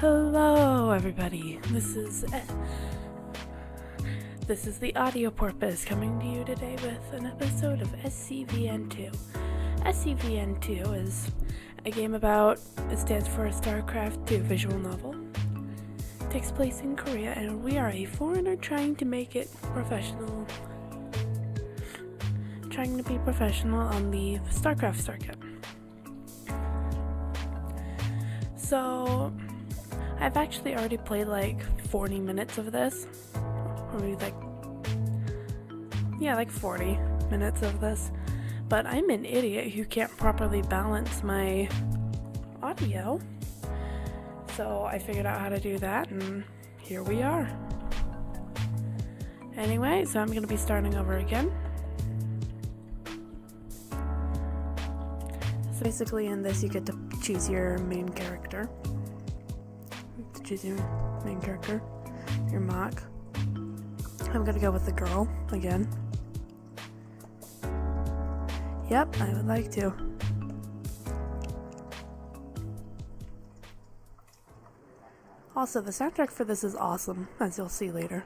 Hello everybody, this is the audio porpoise coming to you today with an episode of SC2VN. SC2VN is a game about, it stands for StarCraft 2 visual novel. It takes place in Korea and we are a foreigner trying to be professional on the StarCraft circuit. So I've actually already played like 40 minutes of this, or maybe like 40 minutes of this, but I'm an idiot who can't properly balance my audio, so I figured out how to do that, and here we are. Anyway, so I'm going to be starting over again. So basically in this you get to choose your main character. Your mock. I'm gonna go with the girl again. Yep, I would like to. Also, the soundtrack for this is awesome, as you'll see later.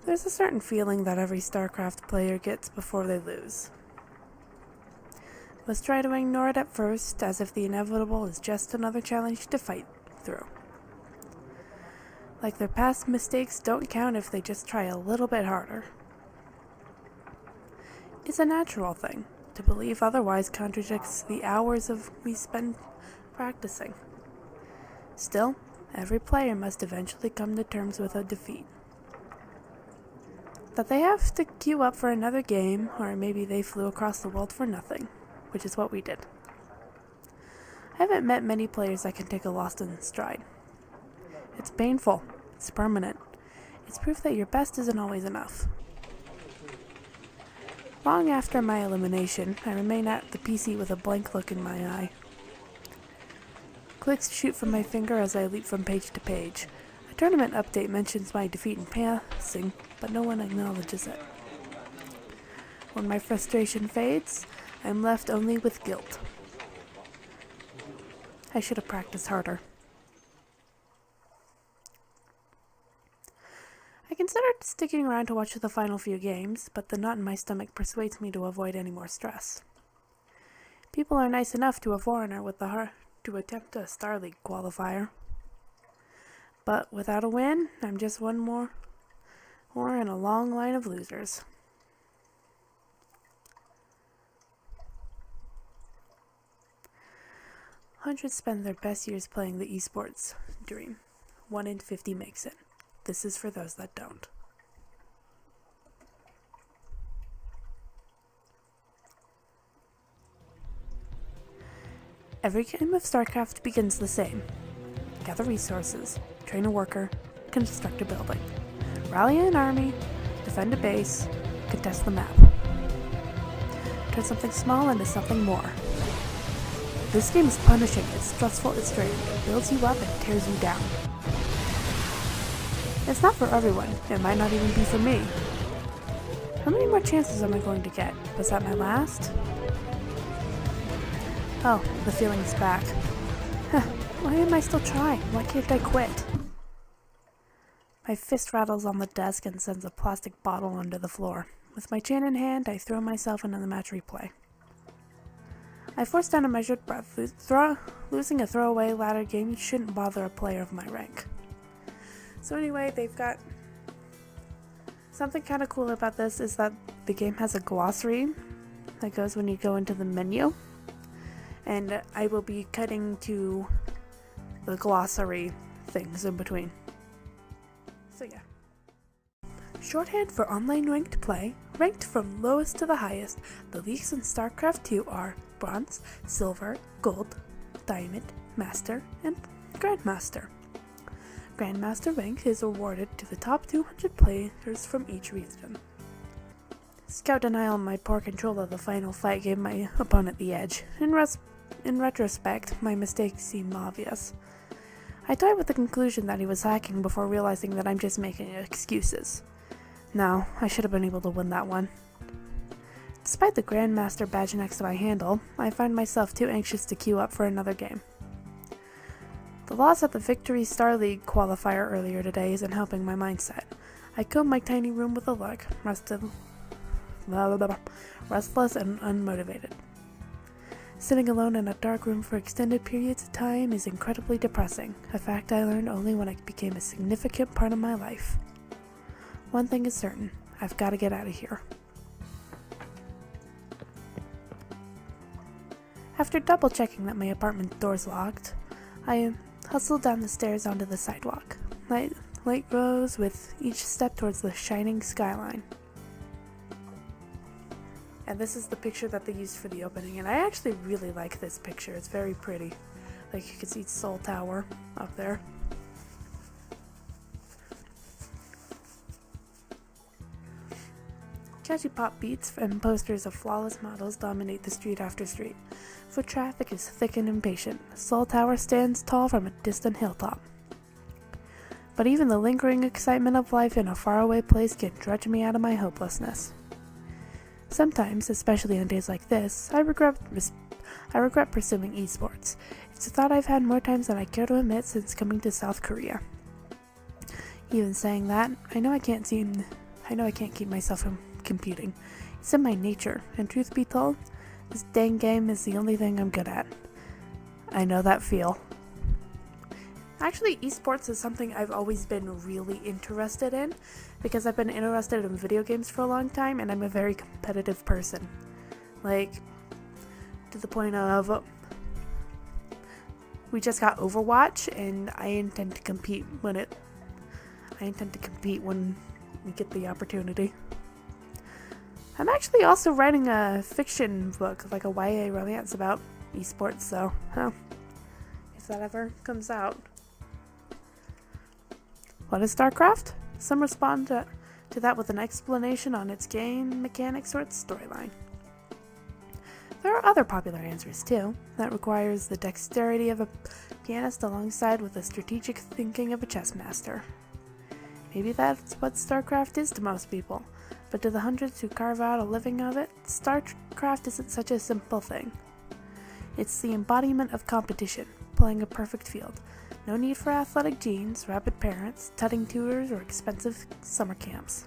There's a certain feeling that every StarCraft player gets before they lose. Let's try to ignore it at first, as if the inevitable is just another challenge to fight through. Like their past mistakes don't count if they just try a little bit harder. It's a natural thing. To believe otherwise contradicts the hours we spend practicing. Still, every player must eventually come to terms with a defeat. That they have to queue up for another game, or maybe they flew across the world for nothing. Which is what we did. I haven't met many players that can take a loss in stride. It's painful. It's permanent. It's proof that your best isn't always enough. Long after my elimination, I remain at the PC with a blank look in my eye. Clicks shoot from my finger as I leap from page to page. A tournament update mentions my defeat in passing, but no one acknowledges it. When my frustration fades, I'm left only with guilt. I should have practiced harder. I considered sticking around to watch the final few games, but the knot in my stomach persuades me to avoid any more stress. People are nice enough to a foreigner with the heart to attempt a Star League qualifier. But without a win, I'm just one more in a long line of losers. Hundreds spend their best years playing the esports dream. 1 in 50 makes it. This is for those that don't. Every game of StarCraft begins the same. Gather resources, train a worker, construct a building, rally an army, defend a base, contest the map. Turn something small into something more. This game is punishing, it's stressful, it's draining, it builds you up and tears you down. It's not for everyone, it might not even be for me. How many more chances am I going to get? Was that my last? Oh, the feeling's back. Why am I still trying? Why can't I quit? My fist rattles on the desk and sends a plastic bottle onto the floor. With my chin in hand, I throw myself into the match replay. I force down a measured breath. Losing a throwaway ladder game shouldn't bother a player of my rank. So anyway, they've got something kind of cool about this is that the game has a glossary that goes when you go into the menu. And I will be cutting to the glossary things in between. So yeah. Shorthand for online ranked play, ranked from lowest to the highest, the leagues in StarCraft 2 are Bronze, Silver, Gold, Diamond, Master, and Grandmaster. Grandmaster rank is awarded to the top 200 players from each region. Scout denial and my poor control of the final fight gave my opponent the edge. In retrospect, my mistakes seem obvious. I toyed with the conclusion that he was hacking before realizing that I'm just making excuses. No, I should have been able to win that one. Despite the Grandmaster badge next to my handle, I find myself too anxious to queue up for another game. The loss at the Victory Star League qualifier earlier today isn't helping my mindset. I comb my tiny room with a look, restless and unmotivated. Sitting alone in a dark room for extended periods of time is incredibly depressing, a fact I learned only when it became a significant part of my life. One thing is certain, I've got to get out of here. After double-checking that my apartment door's locked, I hustled down the stairs onto the sidewalk. Light rose with each step towards the shining skyline. And this is the picture that they used for the opening, and I actually really like this picture. It's very pretty. Like, you can see Seoul Tower up there. Catchy pop beats and posters of flawless models dominate the street after street. Foot traffic is thick and impatient. Seoul Tower stands tall from a distant hilltop. But even the lingering excitement of life in a faraway place can dredge me out of my hopelessness. Sometimes, especially on days like this, I regret pursuing esports. It's a thought I've had more times than I care to admit since coming to South Korea. Even saying that, I know I can't keep myself from competing. It's in my nature, and truth be told, this dang game is the only thing I'm good at. I know that feel. Actually, esports is something I've always been really interested in, because I've been interested in video games for a long time, and I'm a very competitive person. Like, to the point of, we just got Overwatch, and I intend to compete when we get the opportunity. I'm actually also writing a fiction book, like a YA romance about esports, so, if that ever comes out. What is StarCraft? Some respond to that with an explanation on its game mechanics or its storyline. There are other popular answers too. That requires the dexterity of a pianist alongside with the strategic thinking of a chess master. Maybe that's what StarCraft is to most people, but to the hundreds who carve out a living of it, StarCraft isn't such a simple thing. It's the embodiment of competition, playing a perfect field. No need for athletic genes, rapid parents, tutting tutors, or expensive summer camps.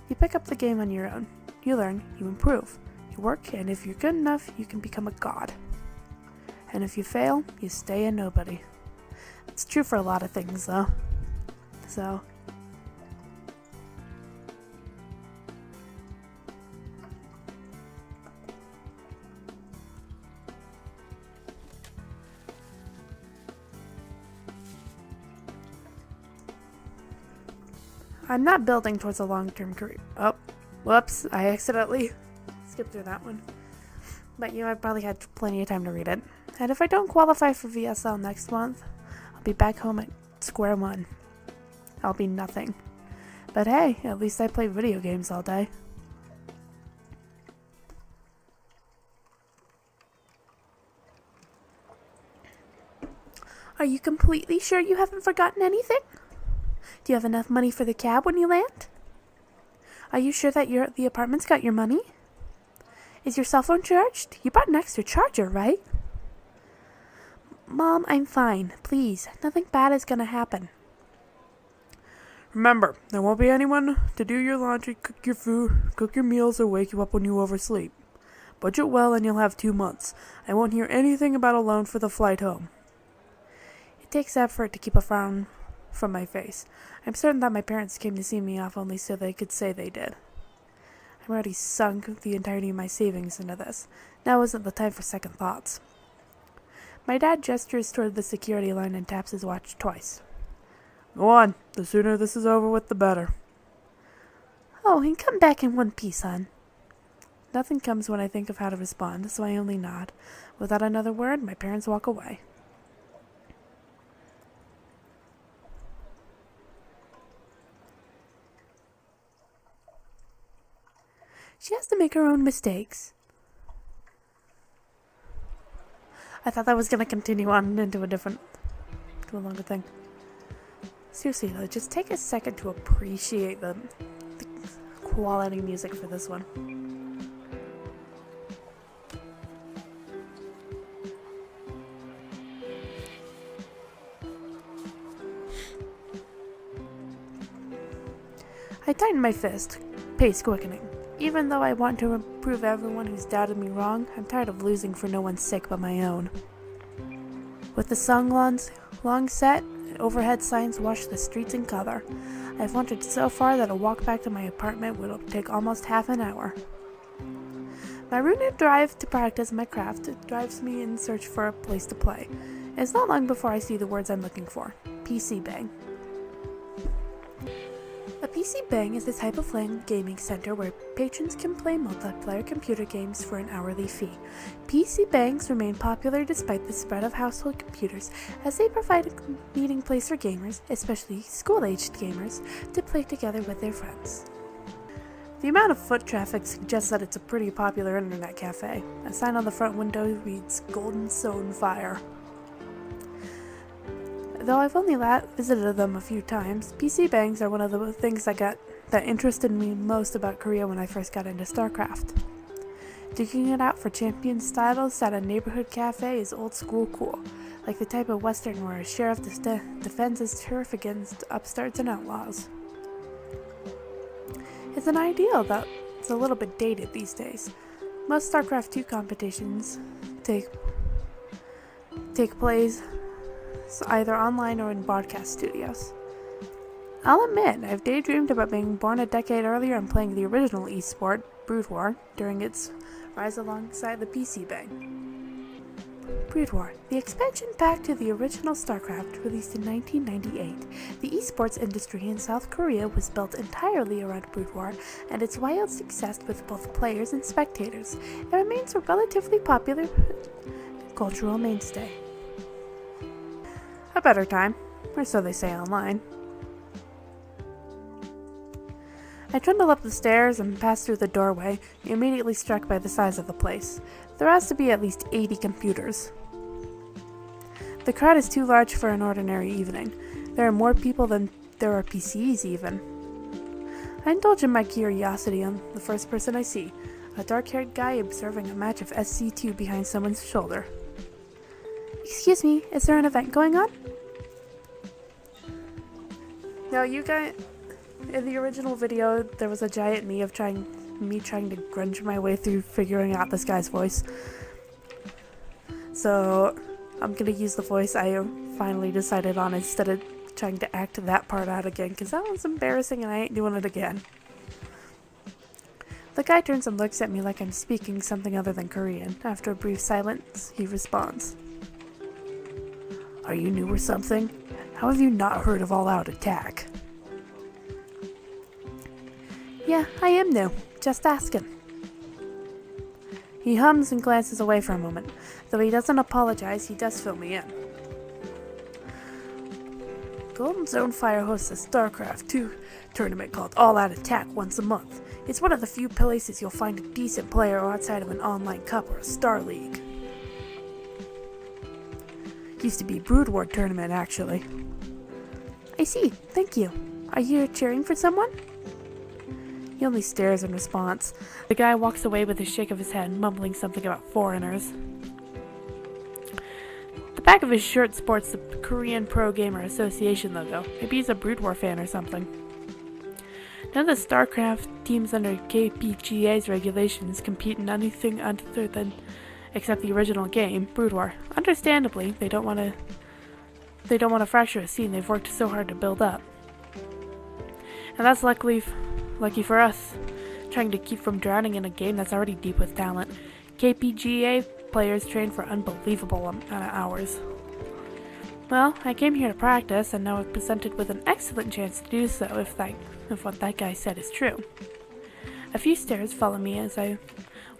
You pick up the game on your own. You learn, you improve. You work, and if you're good enough, you can become a god. And if you fail, you stay a nobody. It's true for a lot of things, though. So, I'm not building towards a long-term career. Oh, whoops, I accidentally skipped through that one. But I probably had plenty of time to read it. And if I don't qualify for VSL next month, I'll be back home at square one. I'll be nothing. But hey, at least I play video games all day. Are you completely sure you haven't forgotten anything? Do you have enough money for the cab when you land? Are you sure that the apartment's got your money? Is your cell phone charged? You brought an extra charger, right? Mom, I'm fine. Please, nothing bad is gonna happen. Remember, there won't be anyone to do your laundry, cook your food, cook your meals, or wake you up when you oversleep. Budget well and you'll have 2 months. I won't hear anything about a loan for the flight home. It takes effort to keep a frown from my face. I'm certain that my parents came to see me off only so they could say they did. I've already sunk the entirety of my savings into this. Now isn't the time for second thoughts. My dad gestures toward the security line and taps his watch twice. Go on. The sooner this is over with, the better. Oh, and come back in one piece, hon. Nothing comes when I think of how to respond, so I only nod. Without another word, my parents walk away. She has to make her own mistakes. I thought that was going to continue on into a longer thing. Seriously though, just take a second to appreciate the quality music for this one. I tighten my fist, pace quickening. Even though I want to prove everyone who's doubted me wrong, I'm tired of losing for no one's sake but my own. With the sun long set, overhead signs wash the streets in color. I've wandered so far that a walk back to my apartment would take almost half an hour. My routine drive to practice my craft drives me in search for a place to play. It's not long before I see the words I'm looking for. PC Bang. A PC Bang is a type of LAN gaming center where patrons can play multiplayer computer games for an hourly fee. PC Bangs remain popular despite the spread of household computers, as they provide a meeting place for gamers, especially school-aged gamers, to play together with their friends. The amount of foot traffic suggests that it's a pretty popular internet cafe. A sign on the front window reads Golden Zone Fire. Though I've only visited them a few times, PC Bangs are one of the things that interested me most about Korea when I first got into StarCraft. Digging it out for champion styles at a neighborhood cafe is old school cool, like the type of western where a sheriff defends his turf against upstarts and outlaws. It's an ideal that's a little bit dated these days. Most StarCraft 2 competitions take place either online or in broadcast studios. I'll admit, I've daydreamed about being born a decade earlier and playing the original esport, Brood War, during its rise alongside the PC Bang. Brood War, the expansion pack to the original StarCraft, released in 1998. The esports industry in South Korea was built entirely around Brood War, and its wild success with both players and spectators. It remains a relatively popular cultural mainstay. A better time, or so they say online. I trundle up the stairs and pass through the doorway, immediately struck by the size of the place. There has to be at least 80 computers. The crowd is too large for an ordinary evening. There are more people than there are PCs even. I indulge in my curiosity on the first person I see, a dark-haired guy observing a match of SC2 behind someone's shoulder. Excuse me, is there an event going on? No, you guys, in the original video, there was a giant me trying to grunge my way through figuring out this guy's voice. So, I'm gonna use the voice I finally decided on instead of trying to act that part out again, because that was embarrassing and I ain't doing it again. The guy turns and looks at me like I'm speaking something other than Korean. After a brief silence, he responds. Are you new or something? How have you not heard of All Out Attack? Yeah, I am new. Just asking. He hums and glances away for a moment. Though he doesn't apologize, he does fill me in. Golden Zone Fire hosts a StarCraft 2 tournament called All Out Attack once a month. It's one of the few places you'll find a decent player outside of an online cup or a Star League. Used to be Brood War tournament, actually. I see, thank you. Are you cheering for someone? He only stares in response. The guy walks away with a shake of his head, mumbling something about foreigners. The back of his shirt sports the Korean Pro Gamer Association logo. Maybe he's a Brood War fan or something. None of the StarCraft teams under KPGA's regulations compete in anything other than except the original game, Brood War. Understandably, they don't want to fracture a scene they've worked so hard to build up. And that's lucky for us, trying to keep from drowning in a game that's already deep with talent. KPGA players train for unbelievable amount of hours. Well, I came here to practice, and now I'm presented with an excellent chance to do so if what that guy said is true. A few stares follow me as I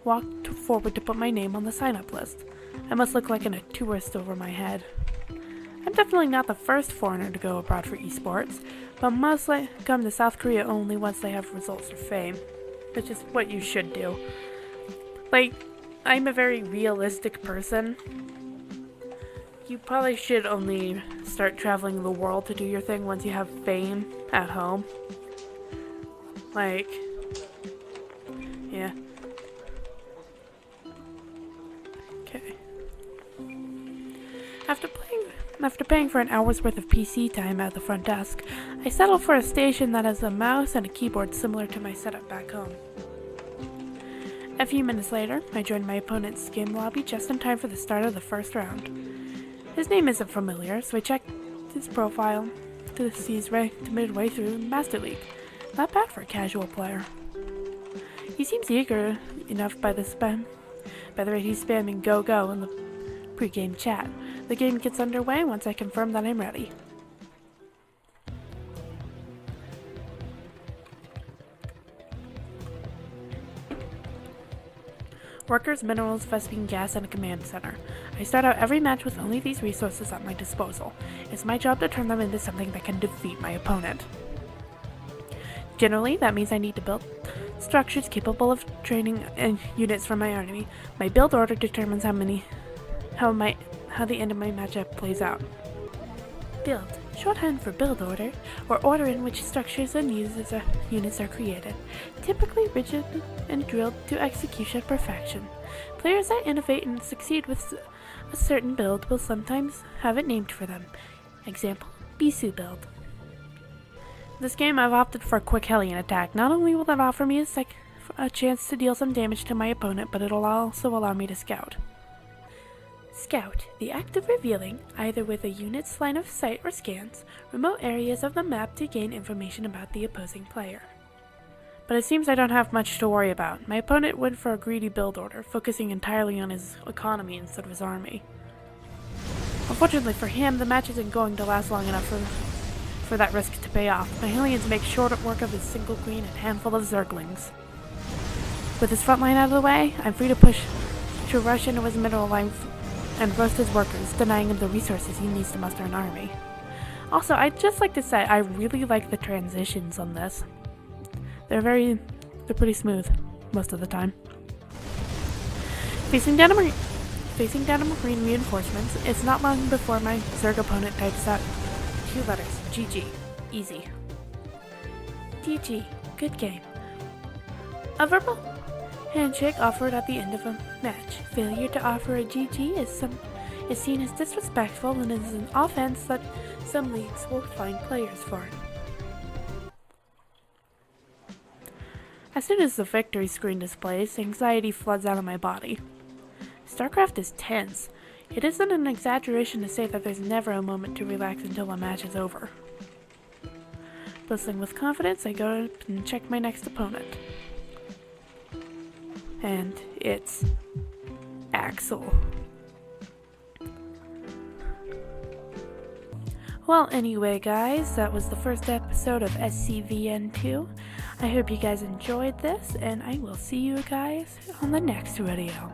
walked forward to put my name on the sign-up list. I must look like a tourist over my head. I'm definitely not the first foreigner to go abroad for esports, but mostly come to South Korea only once they have results or fame. Which is what you should do. Like, I'm a very realistic person. You probably should only start traveling the world to do your thing once you have fame at home. Like, yeah. Okay. After paying for an hour's worth of PC time at the front desk, I settled for a station that has a mouse and a keyboard similar to my setup back home. A few minutes later, I joined my opponent's game lobby just in time for the start of the first round. His name isn't familiar, so I checked his profile to see he's right to midway through Master League. Not bad for a casual player. He seems eager enough by the rate he's spamming go in the pre-game chat. The game gets underway once I confirm that I'm ready. Workers, minerals, Vespine gas, and a command center. I start out every match with only these resources at my disposal. It's my job to turn them into something that can defeat my opponent. Generally, that means I need to build structures capable of training units for my army. My build order determines how the end of my matchup plays out. Build, shorthand for build order, or order in which structures and units are created, typically rigid and drilled to execution perfection. Players that innovate and succeed with a certain build will sometimes have it named for them. Example, Bisu build. This game I've opted for a quick Hellion attack. Not only will it offer me a chance to deal some damage to my opponent, but it'll also allow me to scout. Scout, the act of revealing, either with a unit's line of sight or scans, remote areas of the map to gain information about the opposing player. But it seems I don't have much to worry about. My opponent went for a greedy build order, focusing entirely on his economy instead of his army. Unfortunately for him, the match isn't going to last long enough for that risk to pay off. My Hellions make short work of his single queen and handful of Zerglings. With his front line out of the way, I'm free to rush into his middle line and roast his workers, denying him the resources he needs to muster an army. Also, I'd just like to say I really like the transitions on this. They're pretty smooth most of the time. Facing down a marine reinforcements, it's not long before my Zerg opponent types out 2 letters, GG, easy. GG, good game. A verbal handshake offered at the end of a match. Failure to offer a GG is seen as disrespectful and is an offense that some leagues will fine players for. As soon as the victory screen displays, anxiety floods out of my body. StarCraft is tense. It isn't an exaggeration to say that there's never a moment to relax until a match is over. Bristling with confidence, I go up and check my next opponent. And it's Axel. Well, anyway, guys, that was the first episode of SC2VN 2. I hope you guys enjoyed this, and I will see you guys on the next video.